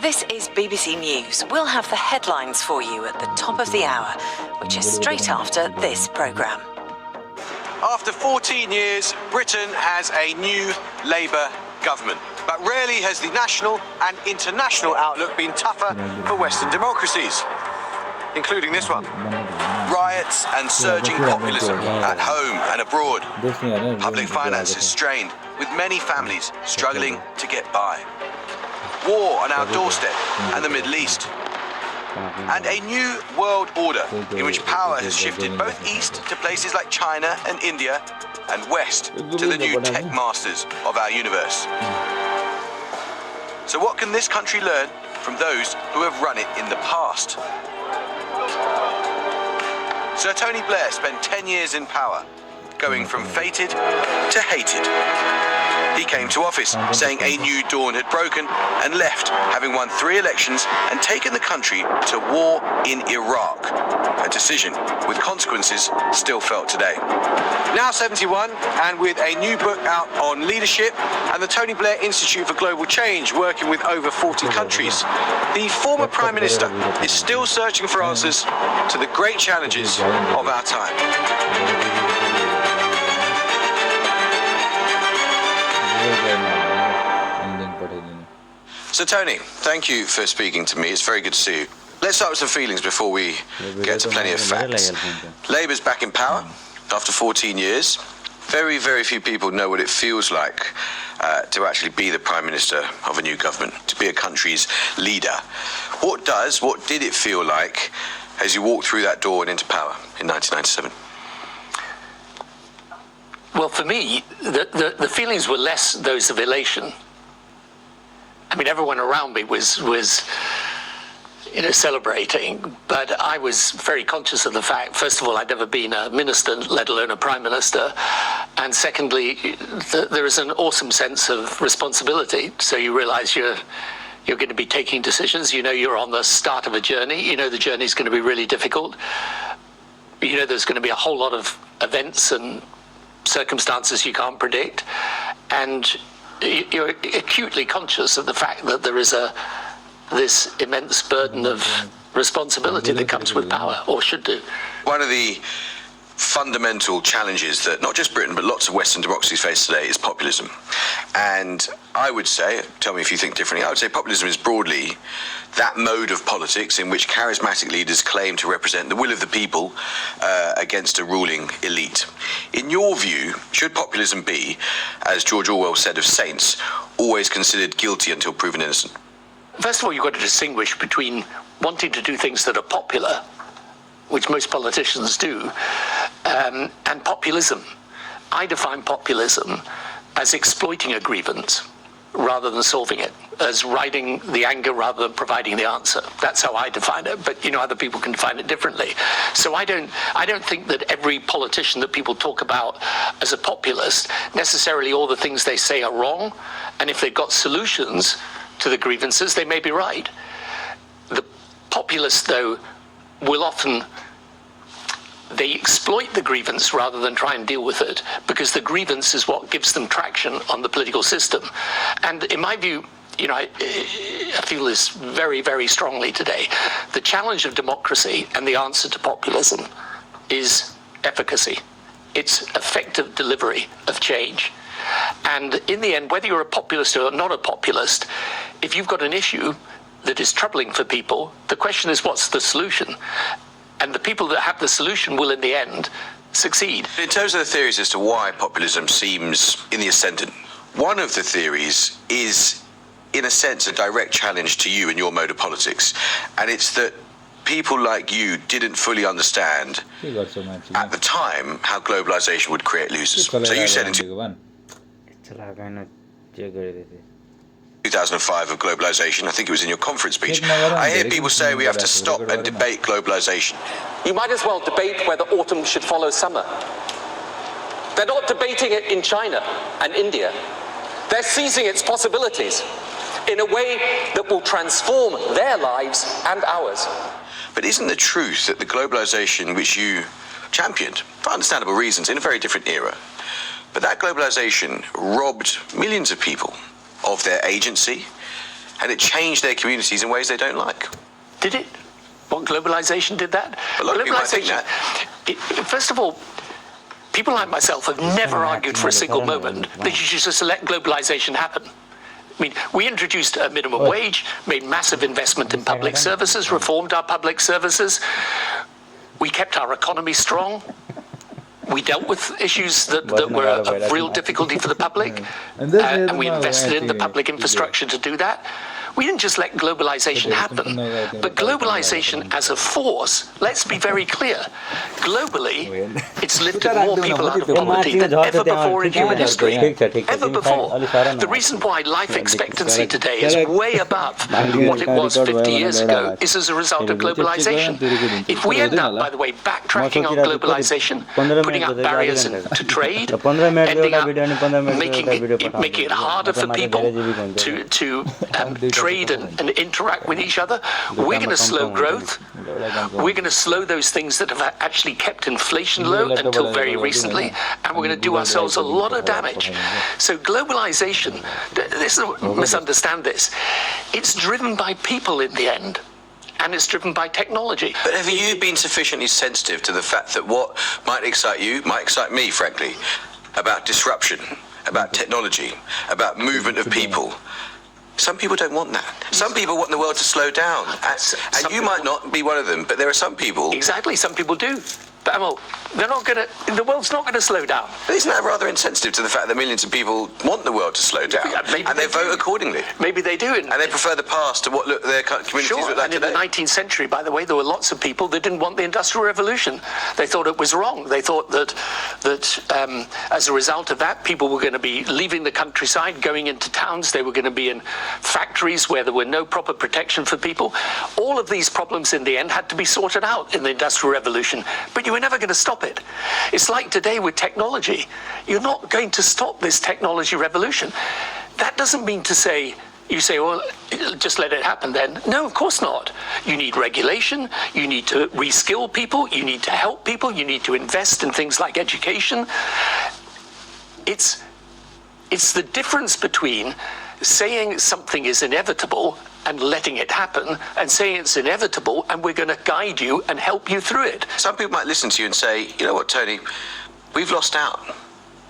This is BBC News. We'll have the headlines for you at the top of the hour, which is straight after this programme. After 14 years, Britain has a new Labour government. But rarely has the national and international outlook been tougher for Western democracies, including this one. Riots and surging populism at home and abroad. Public finances strained, with many families struggling to get by. War on our doorstep and the Middle East. And a new world order in which power has shifted both east to places like China and India and west to the new tech masters of our universe. So what can this country learn from those who have run it in the past? Sir Tony Blair spent 10 years in power, going from fated to hated. He came to office saying a new dawn had broken and left, having won 3 elections and taken the country to war in Iraq, a decision with consequences still felt today. Now 71, and with a new book out on leadership and the Tony Blair Institute for Global Change working with over 40 countries, the former Prime Minister is still searching for answers to the great challenges of our time. So Tony, thank you for speaking to me. It's very good to see you. Let's start with some feelings before we get to plenty of facts. Labour's back in power after 14 years. Very, very few people know what it feels like to actually be the Prime Minister of a new government, to be a country's leader. What did it feel like as you walked through that door and into power in 1997? Well, for me, the feelings were less those of elation. I mean, everyone around me was celebrating, but I was very conscious of the fact, first of all, I'd never been a minister, let alone a prime minister, and secondly, there is an awesome sense of responsibility. So you realise you're going to be taking decisions. You know you're on the start of a journey. You know the journey's going to be really difficult. You know there's going to be a whole lot of events and circumstances you can't predict, and you're acutely conscious of the fact that there is this immense burden of responsibility that comes with power, or should do. One of the fundamental challenges that not just Britain but lots of Western democracies face today is populism. And I would say, tell me if you think differently, I would say populism is broadly that mode of politics in which charismatic leaders claim to represent the will of the people against a ruling elite. In your view, should populism be, as George Orwell said of saints, always considered guilty until proven innocent? First of all, you've got to distinguish between wanting to do things that are popular, which most politicians do, and populism. I define populism as exploiting a grievance rather than solving it, as riding the anger rather than providing the answer. That's how I define it, but other people can define it differently. So I don't think that every politician that people talk about as a populist, necessarily all the things they say are wrong, and if they've got solutions to the grievances, they may be right. The populists, though, will often, they exploit the grievance rather than try and deal with it, because the grievance is what gives them traction on the political system. And in my view, I feel this very, very strongly today. The challenge of democracy and the answer to populism is efficacy. It's effective delivery of change. And in the end, whether you're a populist or not a populist, if you've got an issue that is troubling for people, the question is, what's the solution? And the people that have the solution will, in the end, succeed. In terms of the theories as to why populism seems in the ascendant, one of the theories is, in a sense, a direct challenge to you and your mode of politics. And it's that people like you didn't fully understand at the time how globalization would create losers. So you said in 2005 of globalization, I think it was in your conference speech, I hear people say we have to stop and debate globalization. You might as well debate whether autumn should follow summer. They're not debating it in China and India. They're seizing its possibilities in a way that will transform their lives and ours. But isn't the truth that the globalization which you championed, for understandable reasons, in a very different era, but that globalization robbed millions of people of their agency and it changed their communities in ways they don't like. Did it? What, globalization did that? A lot of people might think that. First of all, people like myself have never argued for a single moment that you should just let globalization happen. I mean, we introduced a minimum wage, made massive investment in public services, reformed our public services. We kept our economy strong. We dealt with issues that were of real difficulty for the public, and we invested in the public infrastructure to do that. We didn't just let globalization happen, but globalization as a force, let's be very clear, globally, it's lifted more people out of poverty than ever before in human history. Ever before. The reason why life expectancy today is way above what it was 50 years ago is as a result of globalization. If we end up, by the way, backtracking on globalization, putting up barriers to trade, ending up making it harder for people to trade and interact with each other, we're going to slow growth. We're going to slow those things that have actually kept inflation low until very recently, and we're going to do ourselves a lot of damage. So globalization, misunderstand this, it's driven by people in the end. And it's driven by technology. But have you been sufficiently sensitive to the fact that what might excite you, might excite me, frankly, about disruption, about technology, about movement of people? Some people don't want that. Some people want the world to slow down. And you might not be one of them, but there are some people... Exactly, some people do. But Amol, the world's not going to slow down. But isn't that rather insensitive to the fact that millions of people want the world to slow down? Yeah, and they vote accordingly. Maybe they do. And they prefer the past to what their communities look like today. And in the 19th century, by the way, there were lots of people that didn't want the Industrial Revolution. They thought it was wrong. They thought that as a result of that, people were going to be leaving the countryside, going into towns. They were going to be in factories where there were no proper protection for people. All of these problems in the end had to be sorted out in the Industrial Revolution. But you were never going to stop it. It's like today with technology. You're not going to stop this technology revolution. That doesn't mean to say, you say, well, just let it happen then. No, of course not. You need regulation. You need to reskill people. You need to help people. You need to invest in things like education. It's the difference between saying something is inevitable and letting it happen, and saying it's inevitable and we're going to guide you and help you through it. Some people might listen to you and say, you know what, Tony, we've lost out.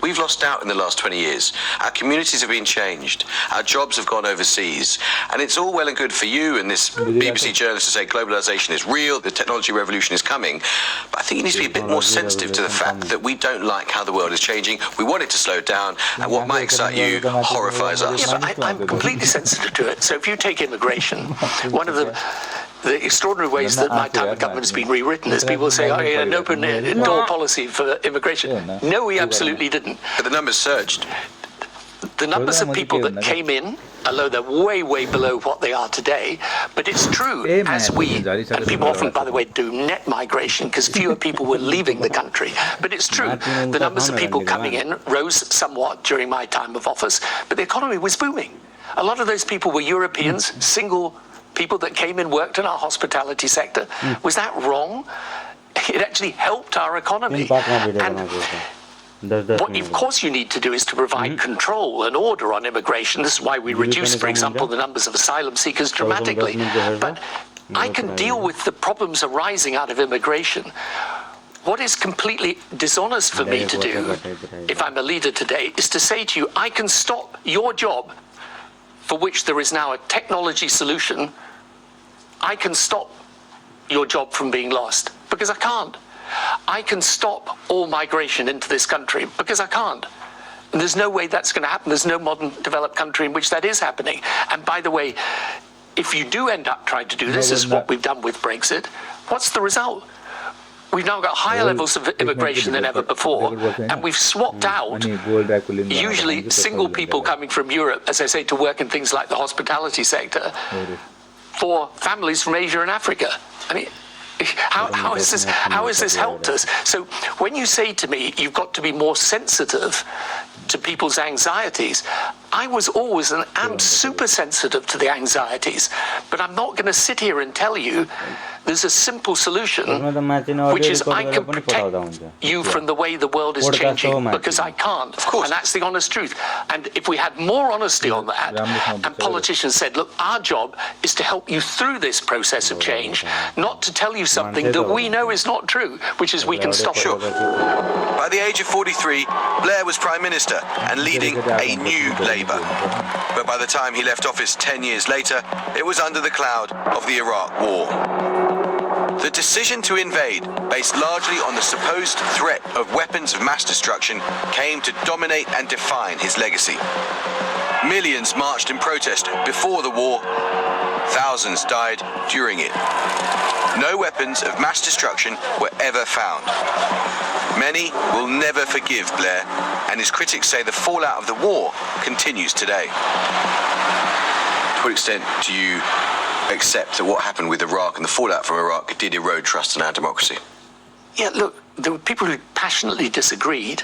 We've lost out in the last 20 years. Our communities have been changed. Our jobs have gone overseas. And it's all well and good for you and this BBC journalist to say globalization is real, the technology revolution is coming. But I think you need to be a bit more sensitive to the fact that we don't like how the world is changing. We want it to slow down. And what might excite you horrifies us. Yeah, but I'm completely sensitive to it. So if you take immigration, one of the extraordinary ways that my time of government has been rewritten is people say, oh, yeah, an open door policy for immigration. No, we absolutely didn't. But the numbers surged. The numbers of people that came in, although they're way, way below what they are today, but it's true, as and people often, by the way, do net migration because fewer people were leaving the country, but it's true. The numbers of people coming in rose somewhat during my time of office, but the economy was booming. A lot of those people were Europeans, single people that came in, worked in our hospitality sector. Was that wrong? It actually helped our economy. And what, of course, you need to do is to provide control and order on immigration. This is why we reduced, for example, the numbers of asylum seekers dramatically. But I can deal with the problems arising out of immigration. What is completely dishonest for me to do, if I'm a leader today, is to say to you, I can stop your job, for which there is now a technology solution. I can stop your job from being lost, because I can't. I can stop all migration into this country, because I can't. And there's no way that's going to happen. There's no modern developed country in which that is happening. And by the way, if you do end up trying to do this, as what we've done with Brexit, what's the result? We've now got higher levels of immigration than ever before, and we've swapped out usually single people coming from Europe, as I say, to work in things like the hospitality sector, for families from Asia and Africa. I mean, how has this helped us? So when you say to me, you've got to be more sensitive to people's anxieties, I was always and am super sensitive to the anxieties, but I'm not going to sit here and tell you there's a simple solution, which is I can protect you from the way the world is changing, because I can't. Of course. And that's the honest truth. And if we had more honesty on that, and politicians said, look, our job is to help you through this process of change, not to tell you something that we know is not true, which is we can stop it. Sure. By the age of 43, Blair was Prime Minister and leading a new Labour. But by the time he left office 10 years later, it was under the cloud of the Iraq War. The decision to invade, based largely on the supposed threat of weapons of mass destruction, came to dominate and define his legacy. Millions marched in protest before the war. Thousands died during it. No weapons of mass destruction were ever found. Many will never forgive Blair, and his critics say the fallout of the war continues today. To what extent do you accept that what happened with Iraq and the fallout from Iraq did erode trust in our democracy? Yeah, look, there were people who passionately disagreed,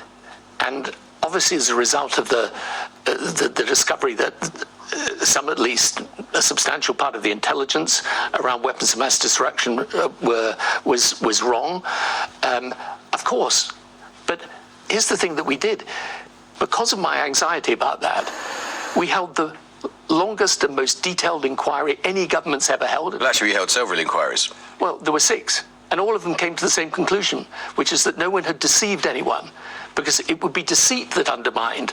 and obviously as a result of the discovery that some, at least a substantial part of the intelligence around weapons of mass destruction was wrong, of course. But here's the thing that we did. Because of my anxiety about that, we held the longest and most detailed inquiry any government's ever held. Well, actually, we held several inquiries. Well, there were 6, and all of them came to the same conclusion, which is that no one had deceived anyone, because it would be deceit that undermined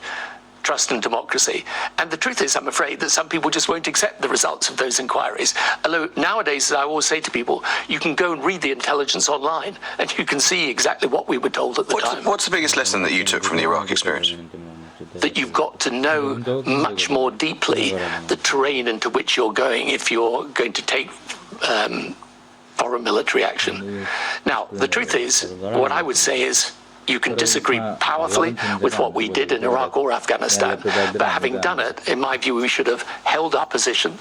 trust in democracy. And the truth is, I'm afraid, that some people just won't accept the results of those inquiries. Although nowadays, as I always say to people, you can go and read the intelligence online, and you can see exactly what we were told at the time. What's the biggest lesson that you took from the Iraq experience? That you've got to know much more deeply the terrain into which you're going if you're going to take foreign military action. Now, the truth is, what I would say is, you can disagree powerfully with what we did in Iraq or Afghanistan, but having done it, in my view, we should have held our position.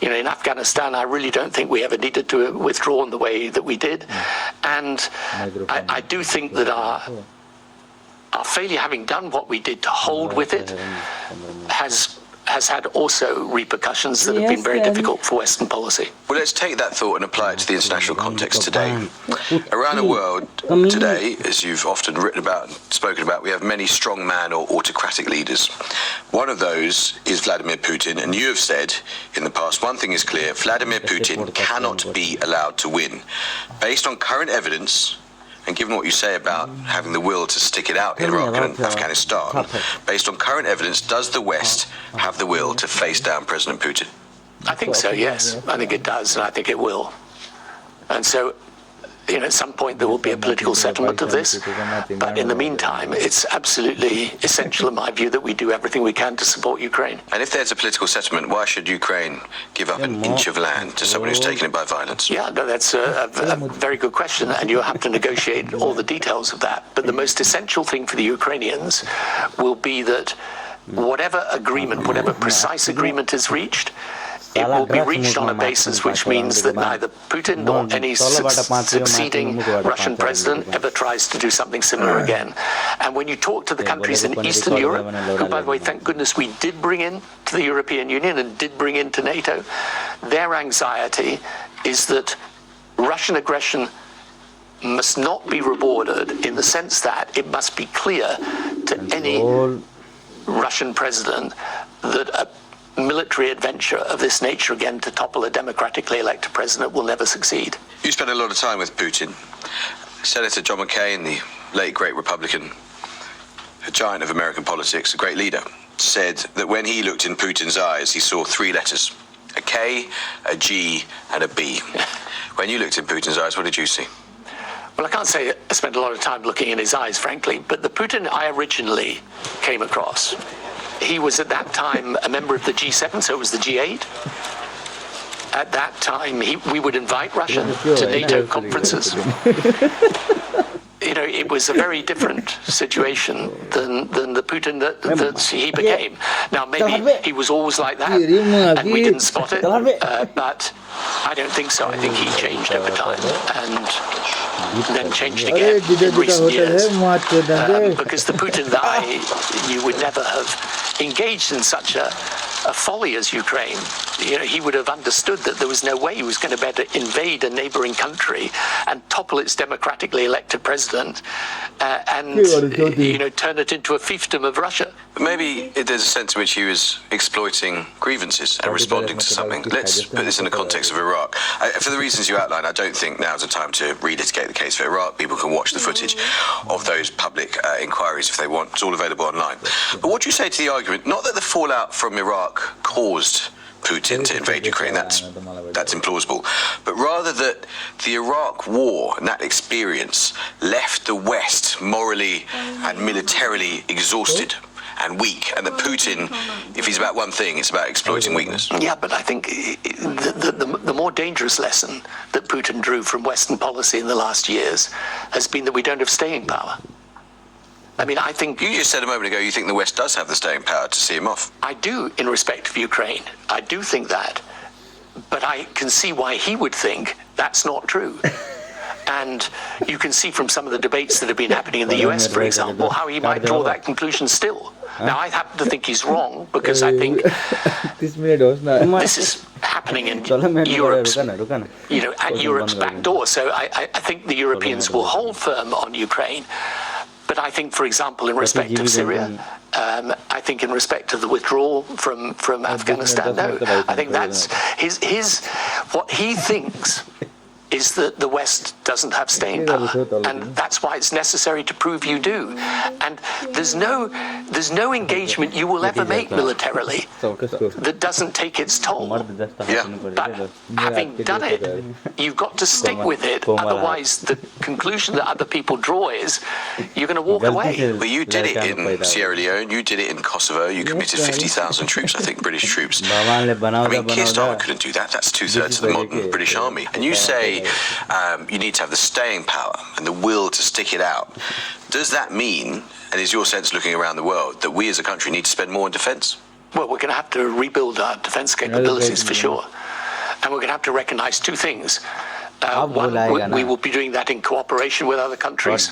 You know, in Afghanistan, I really don't think we ever needed to withdraw in the way that we did. And I do think that our failure, having done what we did to hold with it, has had also repercussions that have been very difficult for Western policy. Well, let's take that thought and apply it to the international context today. Around the world today, as you've often written about and spoken about, we have many strongman or autocratic leaders. One of those is Vladimir Putin, and you have said in the past, one thing is clear: Vladimir Putin cannot be allowed to win. Based on current evidence, and given what you say about having the will to stick it out in Iraq and Afghanistan, based on current evidence, does the West have the will to face down President Putin? I think so, yes. I think it does, and I think it will. And so, you know, at some point there will be a political settlement of this, but in the meantime, it's absolutely essential, in my view, that we do everything we can to support Ukraine. And if there's a political settlement, why should Ukraine give up an inch of land to someone who's taken it by violence? Yeah, no, that's a very good question, and you'll have to negotiate all the details of that. But the most essential thing for the Ukrainians will be that whatever agreement, whatever precise agreement is reached, it will be reached on a basis which means that neither Putin nor any succeeding Russian president ever tries to do something similar again. And when you talk to the countries in Eastern Europe, who, by the way, thank goodness we did bring in to the European Union and did bring into NATO, their anxiety is that Russian aggression must not be rewarded, in the sense that it must be clear to any Russian president that a military adventure of this nature again to topple a democratically elected president will never succeed. You spent a lot of time with Putin. Senator John McCain, the late great Republican, a giant of American politics, a great leader, said that when he looked in Putin's eyes, he saw 3 letters: a K, a G, and a B. When you looked in Putin's eyes, what did you see? Well, I can't say I spent a lot of time looking in his eyes, frankly, but the Putin I originally came across, he was at that time a member of the G7, so it was the G8. At that time, we would invite Russia to NATO conferences. You know, it was a very different situation than the Putin that he became. Now, maybe he was always like that, and we didn't spot it, but I don't think so. I think he changed over time, and then changed again in recent years. Because the Putin that I knew would never have engaged in such a folly as Ukraine, he would have understood that there was no way he was going to be able to invade a neighboring country and topple its democratically elected president and turn it into a fiefdom of Russia. But maybe there's a sense in which he was exploiting grievances and responding to something. Let's put this in the context of Iraq. For the reasons you outlined, I don't think now's the time to relitigate the case for Iraq. People can watch the footage of those public inquiries if they want. It's all available online. But what do you say to the argument, not that the fallout from Iraq caused Putin to invade Ukraine, that's implausible, but rather that the Iraq war and that experience left the West morally and militarily exhausted and weak, and that Putin, if he's about one thing, it's about exploiting weakness. Yeah, but I think the more dangerous lesson that Putin drew from Western policy in the last years has been that we don't have staying power. I mean, I think... You just said a moment ago you think the West does have the staying power to see him off. I do, in respect of Ukraine. I do think that. But I can see why he would think that's not true. And you can see from some of the debates that have been happening in the US, for example, how he might draw that conclusion still. Now, I happen to think he's wrong, because I think this is happening in Europe's, at Europe's back door. So I think the Europeans will hold firm on Ukraine. But I think, for example, in respect of Syria, I think in respect of the withdrawal from Afghanistan, no. I think that's what he thinks is that the West doesn't have staying power, and that's why it's necessary to prove you do. And there's no engagement you will ever make militarily that doesn't take its toll. Yeah. But having done it, you've got to stick with it. Otherwise, the conclusion that other people draw is you're going to walk away. But you did it in Sierra Leone, you did it in Kosovo, you committed 50,000 troops, I think, British troops. I mean, Keir Starmer couldn't do that. That's 2/3 of the modern British army. And you say you need to have the staying power and the will to stick it out. Does that mean, and is your sense looking around the world, that we as a country need to spend more on defence? Well, we're going to have to rebuild our defence capabilities for sure. And we're going to have to recognise two things. One, we will be doing that in cooperation with other countries,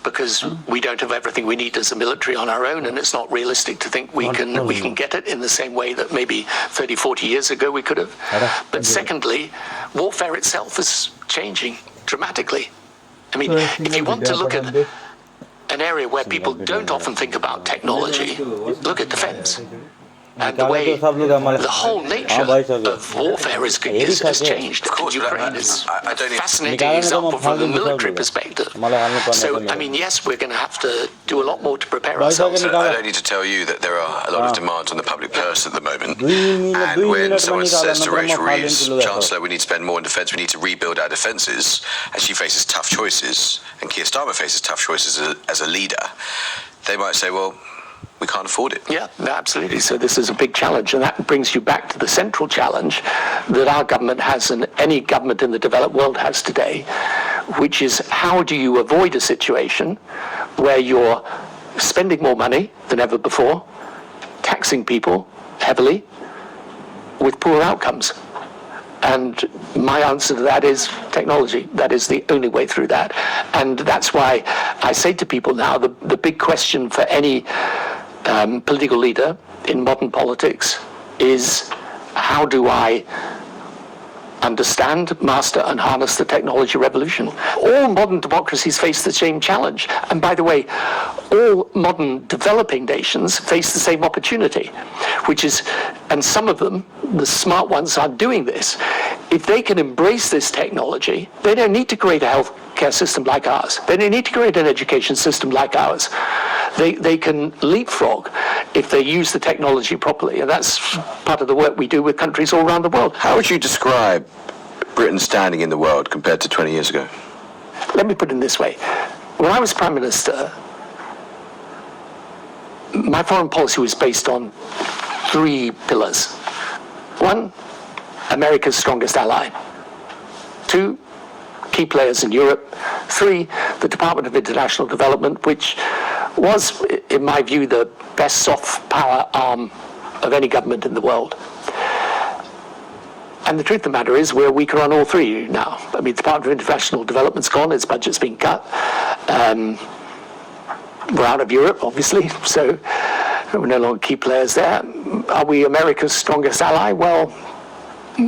because we don't have everything we need as a military on our own, and it's not realistic to think we can get it in the same way that maybe 30, 40 years ago we could have. But secondly, warfare itself is changing dramatically. I mean, if you want to look at an area where people don't often think about technology, look at defence. And the way the whole nature of warfare has changed. Of course, Ukraine is a fascinating example from a military perspective. So, I mean, yes, we're going to have to do a lot more to prepare ourselves. I don't need to tell you that there are a lot of demands on the public purse at the moment. And when someone says to Rachel Reeves, Chancellor, we need to spend more on defence, we need to rebuild our defences, and she faces tough choices, and Keir Starmer faces tough choices as a leader, they might say, well, we can't afford it. Yeah, absolutely. So this is a big challenge, and that brings you back to the central challenge that our government has and any government in the developed world has today, which is how do you avoid a situation where you're spending more money than ever before, taxing people heavily with poor outcomes? And my answer to that is technology. That is the only way through that. And that's why I say to people now, the big question for any political leader in modern politics is, how do I understand, master, and harness the technology revolution? All modern democracies face the same challenge. And by the way, all modern developing nations face the same opportunity, which is, and some of them, the smart ones, are doing this. If they can embrace this technology, they don't need to create a healthcare system like ours. They don't need to create an education system like ours. They can leapfrog if they use the technology properly. And that's part of the work we do with countries all around the world. How would you describe Britain's standing in the world compared to 20 years ago? Let me put it in this way. When I was Prime Minister, my foreign policy was based on 3 pillars. 1, America's strongest ally. 2, key players in Europe. 3, the Department of International Development, which was, in my view, the best soft power arm of any government in the world. And the truth of the matter is we're weaker on all 3 now. I mean, the Department of International Development's gone, its budget's been cut. We're out of Europe, obviously, so We're no longer key players there. Are we America's strongest ally? Well,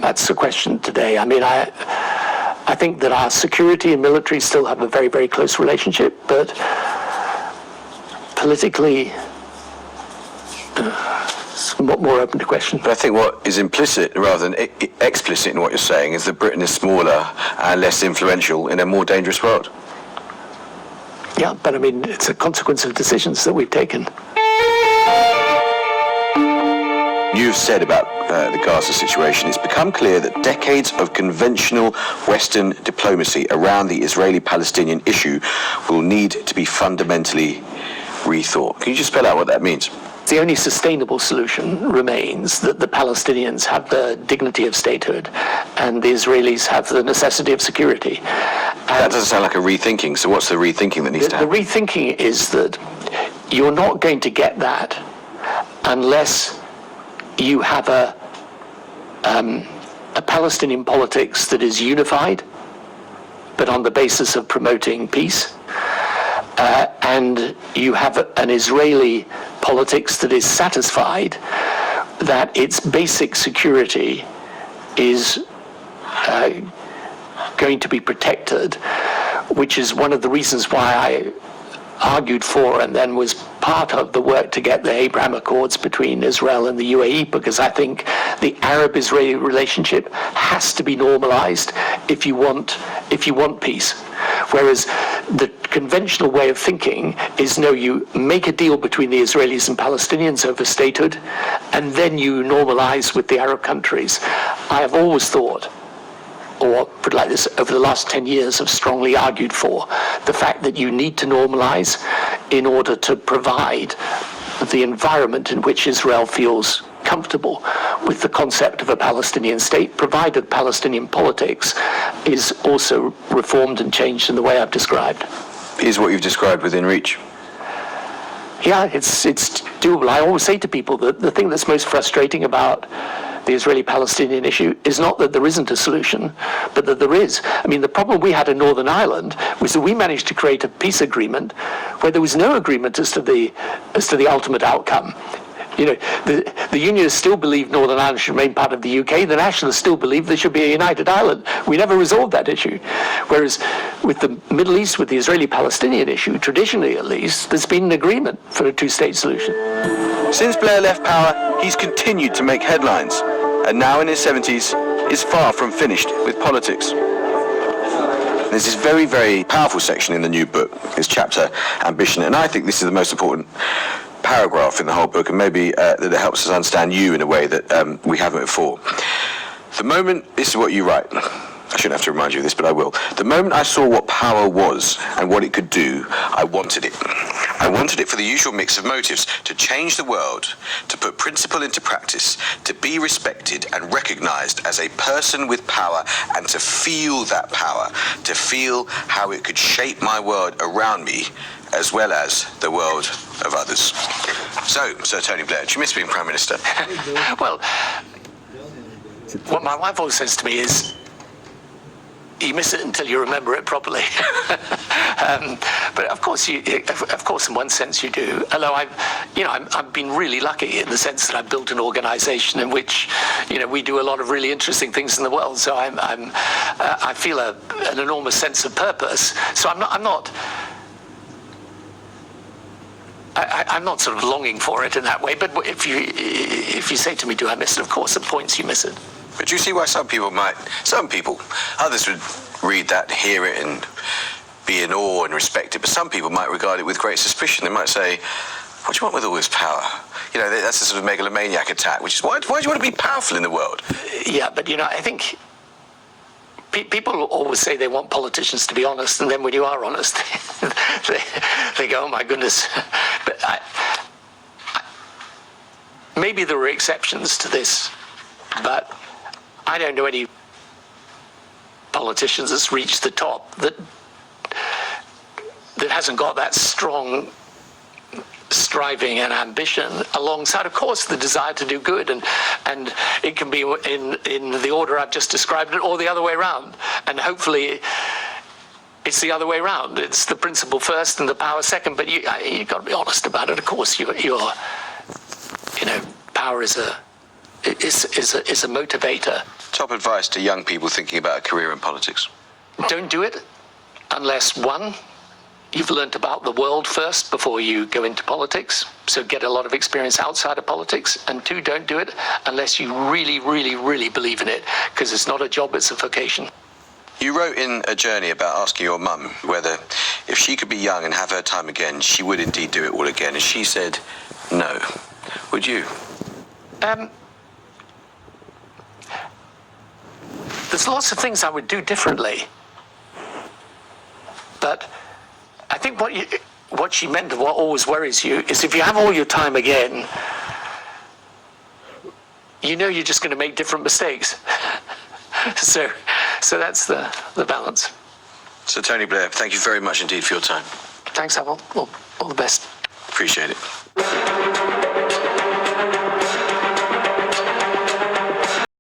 that's the question today. I mean, I think that our security and military still have a very, very close relationship, but politically, it's more open to question. But I think what is implicit rather than explicit in what you're saying is that Britain is smaller and less influential in a more dangerous world. Yeah, but I mean, it's a consequence of decisions that we've taken. You've said about the Gaza situation, it's become clear that decades of conventional Western diplomacy around the Israeli-Palestinian issue will need to be fundamentally rethought. Can you just spell out what that means? The only sustainable solution remains that the Palestinians have the dignity of statehood and the Israelis have the necessity of security. That doesn't sound like a rethinking, so what's the rethinking that needs to happen? The rethinking is that you're not going to get that unless you have a Palestinian politics that is unified, but on the basis of promoting peace, and you have an Israeli politics that is satisfied that its basic security is going to be protected, which is one of the reasons why I argued for and then was part of the work to get the Abraham Accords between Israel and the UAE, because I think the Arab-Israeli relationship has to be normalized if you want peace. Whereas the conventional way of thinking is, no, you make a deal between the Israelis and Palestinians over statehood, and then you normalize with the Arab countries. I have always thought, or put it like this, over the last 10 years have strongly argued for the fact that you need to normalize in order to provide the environment in which Israel feels comfortable with the concept of a Palestinian state, provided Palestinian politics is also reformed and changed in the way I've described. Is what you've described within reach? Yeah, it's doable. I always say to people that the thing that's most frustrating about the Israeli-Palestinian issue is not that there isn't a solution, but that there is. I mean, the problem we had in Northern Ireland was that we managed to create a peace agreement where there was no agreement as to the ultimate outcome. You know, the Unionists still believe Northern Ireland should remain part of the UK. The Nationalists still believe there should be a united Ireland. We never resolved that issue. Whereas with the Middle East, with the Israeli-Palestinian issue, traditionally at least, there's been an agreement for a two-state solution. Since Blair left power, he's continued to make headlines, and now in his 70s is far from finished with politics. There's this very, very powerful section in the new book, this chapter, Ambition, and I think this is the most important paragraph in the whole book, and maybe that it helps us understand you in a way that we haven't before. The moment, this is what you write, I shouldn't have to remind you of this, but I will. The moment I saw what power was and what it could do, I wanted it. I wanted it for the usual mix of motives: to change the world, to put principle into practice, to be respected and recognized as a person with power, and to feel that power, to feel how it could shape my world around me, as well as the world of others. So, Sir Tony Blair, do you miss being Prime Minister? Well, what my wife always says to me is, you miss it until you remember it properly. But of course, in one sense you do. Although I've been really lucky in the sense that I've built an organisation in which, we do a lot of really interesting things in the world. So I feel an enormous sense of purpose. So I'm not sort of longing for it in that way. But if you say to me, do I miss it? Of course, at points you miss it. But do you see why others would read that, hear it, and be in awe and respect it, but some people might regard it with great suspicion. They might say, what do you want with all this power? That's a sort of megalomaniac attack, which is, why do you want to be powerful in the world? Yeah, but, I think people always say they want politicians to be honest, and then when you are honest, they go, oh my goodness. But maybe there were exceptions to this, but I don't know any politicians that's reached the top that hasn't got that strong striving and ambition alongside, of course, the desire to do good, and it can be in the order I've just described it, or the other way around, and hopefully it's the other way around. It's the principle first and the power second, but you've got to be honest about it. Of course, you're power is a motivator. Top advice to young people thinking about a career in politics. Don't do it unless, one, you've learnt about the world first before you go into politics, so get a lot of experience outside of politics, and two, don't do it unless you really, really, really believe in it, because it's not a job, it's a vocation. You wrote in a journey about asking your mum whether, if she could be young and have her time again, she would indeed do it all again, and she said no. Would you? There's lots of things I would do differently, but I think what she meant and what always worries you is if you have all your time again, you're just going to make different mistakes. So that's the balance. So Tony Blair, thank you very much indeed for your time. Thanks, Amol. All the best. Appreciate it.